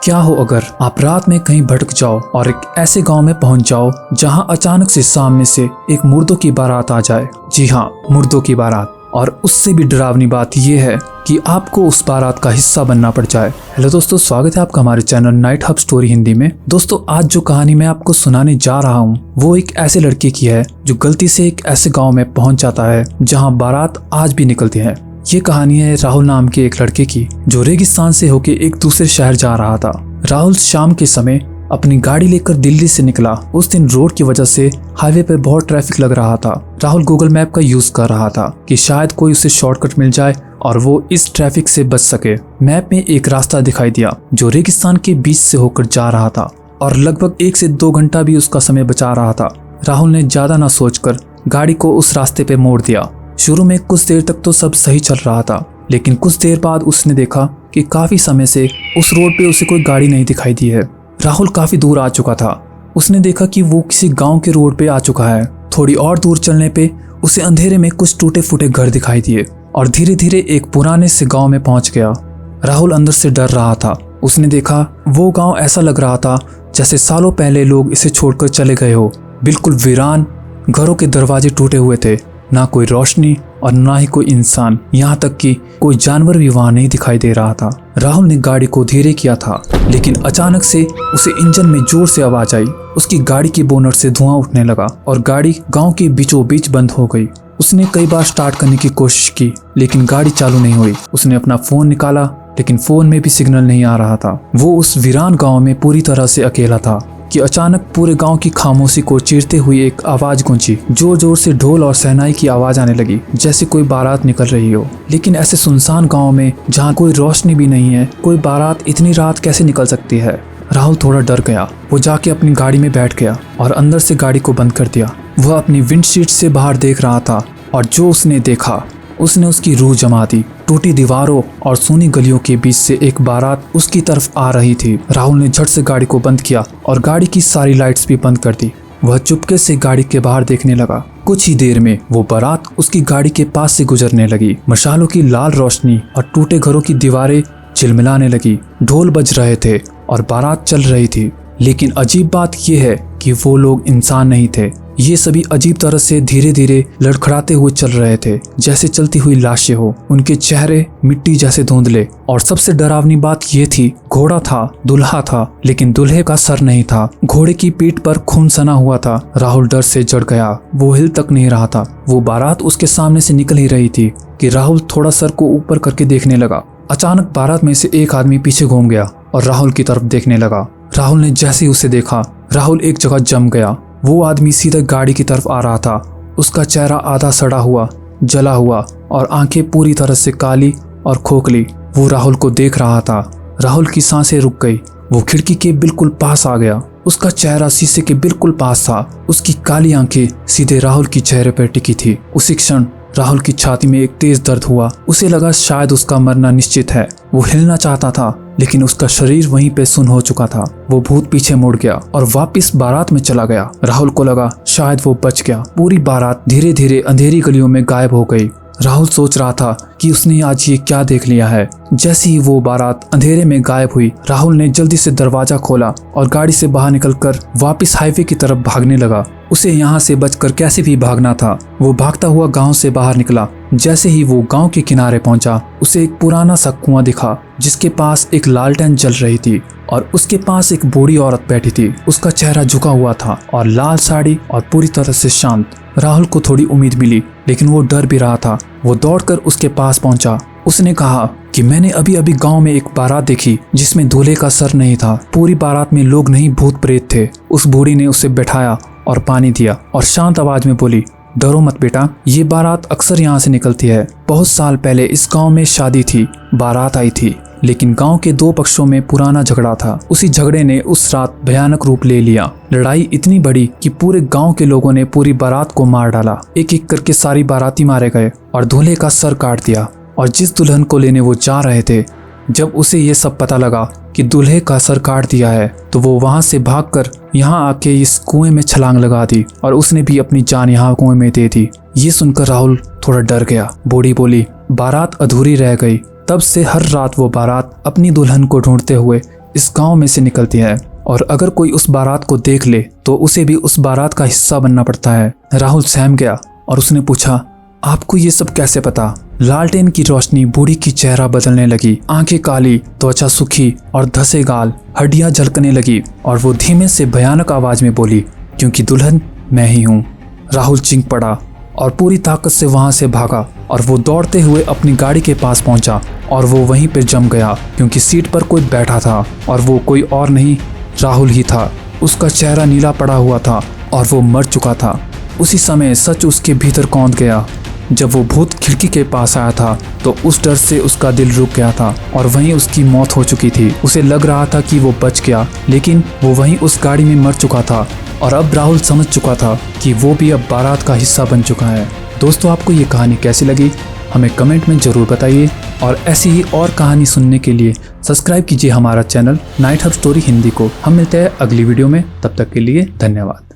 क्या हो अगर आप रात में कहीं भटक जाओ और एक ऐसे गांव में पहुंच जाओ जहां अचानक से सामने से एक मुर्दों की बारात आ जाए। जी हाँ, मुर्दों की बारात। और उससे भी डरावनी बात यह है कि आपको उस बारात का हिस्सा बनना पड़ जाए। हेलो दोस्तों, स्वागत है आपका हमारे channel night hub story Hindi में। दोस्तों, आज जो कहानी मैं आपको सुनाने जा रहा हूँ वो एक ऐसे लड़के की है जो गलती से एक ऐसे गाँव में पहुंच जाता है जहाँ बारात आज भी निकलती है। ये कहानी है राहुल नाम के एक लड़के की जो रेगिस्तान से होके एक दूसरे शहर जा रहा था। राहुल शाम के समय अपनी गाड़ी लेकर दिल्ली से निकला। उस दिन रोड की वजह से हाईवे पर बहुत ट्रैफिक लग रहा था। राहुल गूगल मैप का यूज कर रहा था कि शायद कोई उसे शॉर्टकट मिल जाए और वो इस ट्रैफिक से बच सके। मैप में एक रास्ता दिखाई दिया जो रेगिस्तान के बीच से होकर जा रहा था और लगभग 1 से 2 घंटा भी उसका समय बचा रहा था। राहुल ने ज्यादा ना सोचकर गाड़ी को उस रास्ते पे मोड़ दिया। शुरू में कुछ देर तक तो सब सही चल रहा था, लेकिन कुछ देर बाद उसने देखा कि काफी समय से उस रोड पे उसे कोई गाड़ी नहीं दिखाई दी है। राहुल काफी दूर आ चुका था। उसने देखा कि वो किसी गांव के रोड पे आ चुका है। थोड़ी और दूर चलने पे उसे अंधेरे में कुछ टूटे फूटे घर दिखाई दिए और धीरे धीरे एक पुराने से गांव में पहुंच गया। राहुल अंदर से डर रहा था। उसने देखा वो गांव ऐसा लग रहा था जैसे सालों पहले लोग इसे छोड़कर चले गए हो। बिल्कुल वीरान, घरों के दरवाजे टूटे हुए थे, ना कोई रोशनी और ना ही कोई इंसान, यहाँ तक कि कोई जानवर भी वहां नहीं दिखाई दे रहा था। राहुल ने गाड़ी को धीरे किया था, लेकिन अचानक से उसे इंजन में जोर से आवाज आई। उसकी गाड़ी के बोनट से धुआं उठने लगा और गाड़ी गांव के बीचों बीच बंद हो गई। उसने कई बार स्टार्ट करने की कोशिश की, लेकिन गाड़ी चालू नहीं हुई। उसने अपना फोन निकाला, लेकिन फोन में भी सिग्नल नहीं आ रहा था। वो उस वीरान गाँव में पूरी तरह से अकेला था कि अचानक पूरे गांव की खामोशी को चीरते हुए एक आवाज गूंजी। जोर जोर से ढोल और शहनाई की आवाज आने लगी, जैसे कोई बारात निकल रही हो। लेकिन ऐसे सुनसान गांव में जहां कोई रोशनी भी नहीं है, कोई बारात इतनी रात कैसे निकल सकती है? राहुल थोड़ा डर गया। वो जाके अपनी गाड़ी में बैठ गया और अंदर से गाड़ी को बंद कर दिया। वह अपनी विंडशीट से बाहर देख रहा था और जो उसने देखा उसने उसकी रूह जमा दी। टूटी दीवारों और सूनी गलियों के बीच से एक बारात उसकी तरफ आ रही थी। राहुल ने झट से गाड़ी को बंद किया और गाड़ी की सारी लाइट्स भी बंद कर दी। वह चुपके से गाड़ी के बाहर देखने लगा। कुछ ही देर में वो बारात उसकी गाड़ी के पास से गुजरने लगी। मशालों की लाल रोशनी और टूटे घरों की दीवारें झिलमिलाने लगी। ढोल बज रहे थे और बारात चल रही थी। लेकिन अजीब बात यह है कि वो लोग इंसान नहीं थे। ये सभी अजीब तरह से धीरे धीरे लड़खड़ाते हुए चल रहे थे, जैसे चलती हुई लाशें हो। उनके चेहरे मिट्टी जैसे धुंधले। और सबसे डरावनी बात ये थी, घोड़ा था, दुल्हा था, लेकिन दूल्हे का सर नहीं था। घोड़े की पीठ पर खून सना हुआ था। राहुल डर से जड़ गया। वो हिल तक नहीं रहा था। वो बारात उसके सामने से निकल ही रही थी कि राहुल थोड़ा सर को ऊपर करके देखने लगा। अचानक बारात में से एक आदमी पीछे घूम गया और राहुल की तरफ देखने लगा। राहुल ने जैसे ही उसे देखा, राहुल एक जगह जम गया। वो आदमी सीधे गाड़ी की तरफ आ रहा था। उसका चेहरा आधा सड़ा हुआ, जला हुआ और आंखें पूरी तरह से काली और खोखली। वो राहुल को देख रहा था। राहुल की सांसें रुक गई। वो खिड़की के बिल्कुल पास आ गया। उसका चेहरा शीशे के बिल्कुल पास था। उसकी काली आंखें सीधे राहुल की चेहरे पर टिकी थी। उसी क्षण राहुल की छाती में एक तेज दर्द हुआ। उसे लगा शायद उसका मरना निश्चित है। वो हिलना चाहता था, लेकिन उसका शरीर वहीं पे सुन्न हो चुका था। वो भूत पीछे मुड़ गया और वापस बारात में चला गया। राहुल को लगा शायद वो बच गया। पूरी बारात धीरे धीरे अंधेरी गलियों में गायब हो गई। राहुल सोच रहा था कि उसने आज ये क्या देख लिया है। जैसे ही वो बारात अंधेरे में गायब हुई, राहुल ने जल्दी से दरवाजा खोला और गाड़ी से बाहर निकलकर वापस हाईवे की तरफ भागने लगा। उसे यहाँ से बचकर कैसे भी भागना था। वो भागता हुआ गांव से बाहर निकला। जैसे ही वो गांव के किनारे पहुंचा, उसे एक पुराना सा कुआं दिखा जिसके पास एक लालटेन जल रही थी और उसके पास एक बूढ़ी औरत बैठी थी। उसका चेहरा झुका हुआ था और लाल साड़ी और पूरी तरह से शांत। राहुल को थोड़ी उम्मीद मिली, लेकिन वो डर भी रहा था। वो दौड़कर उसके पास पहुंचा। उसने कहा कि मैंने अभी अभी गांव में एक बारात देखी जिसमें दूल्हे का सर नहीं था। पूरी बारात में लोग नहीं, भूत प्रेत थे। उस बूढ़ी ने उसे बैठाया और पानी दिया और शांत आवाज में बोली, डरो मत बेटा, ये बारात अक्सर यहाँ से निकलती है। बहुत साल पहले इस गांव में शादी थी, बारात आई थी, लेकिन गांव के 2 पक्षों में पुराना झगड़ा था। उसी झगड़े ने उस रात भयानक रूप ले लिया। लड़ाई इतनी बड़ी कि पूरे गांव के लोगों ने पूरी बारात को मार डाला। एक एक करके सारी बाराती मारे गए और दूल्हे का सर काट दिया। और जिस दुल्हन को लेने वो जा रहे थे, जब उसे ये सब पता लगा कि दूल्हे का सर काट दिया है, तो वो वहां से भागकर यहाँ आके इस कुएं में छलांग लगा दी और उसने भी अपनी जान यहाँ कुएं में दे दी। ये सुनकर राहुल थोड़ा डर गया। बूढ़ी बोली, बारात अधूरी रह गई। तब से हर रात वो बारात अपनी दुल्हन को ढूंढते हुए इस गांव में से निकलती है और अगर कोई उस बारात को देख ले तो उसे भी उस बारात का हिस्सा बनना पड़ता है। राहुल सहम गया और उसने पूछा, आपको ये सब कैसे पता? लालटेन की रोशनी बूढ़ी की चेहरा बदलने लगी, आंखें काली, त्वचा सूखी और धसे गाल, हड्डियां झलकने लगी और वो धीमे से भयानक आवाज में बोली, क्योंकि दुल्हन मैं ही हूँ। राहुल चिंक पड़ा और पूरी ताकत से वहां से भागा और वो दौड़ते हुए अपनी गाड़ी के पास पहुंचा और वो वहीं पर जम गया क्योंकि सीट पर कोई बैठा था और वो कोई और नहीं, राहुल ही था। उसका चेहरा नीला पड़ा हुआ था और वो मर चुका था। उसी समय सच उसके भीतर कौंध गया। जब वो भूत खिड़की के पास आया था तो उस डर से उसका दिल रुक गया था और वहीं उसकी मौत हो चुकी थी। उसे लग रहा था कि वो बच गया, लेकिन वो वहीं उस गाड़ी में मर चुका था और अब राहुल समझ चुका था कि वो भी अब बारात का हिस्सा बन चुका है। दोस्तों, आपको ये कहानी कैसी लगी हमें कमेंट में ज़रूर बताइए और ऐसी ही और कहानी सुनने के लिए सब्सक्राइब कीजिए हमारा channel night hub story Hindi को। हम मिलते हैं अगली वीडियो में, तब तक के लिए धन्यवाद।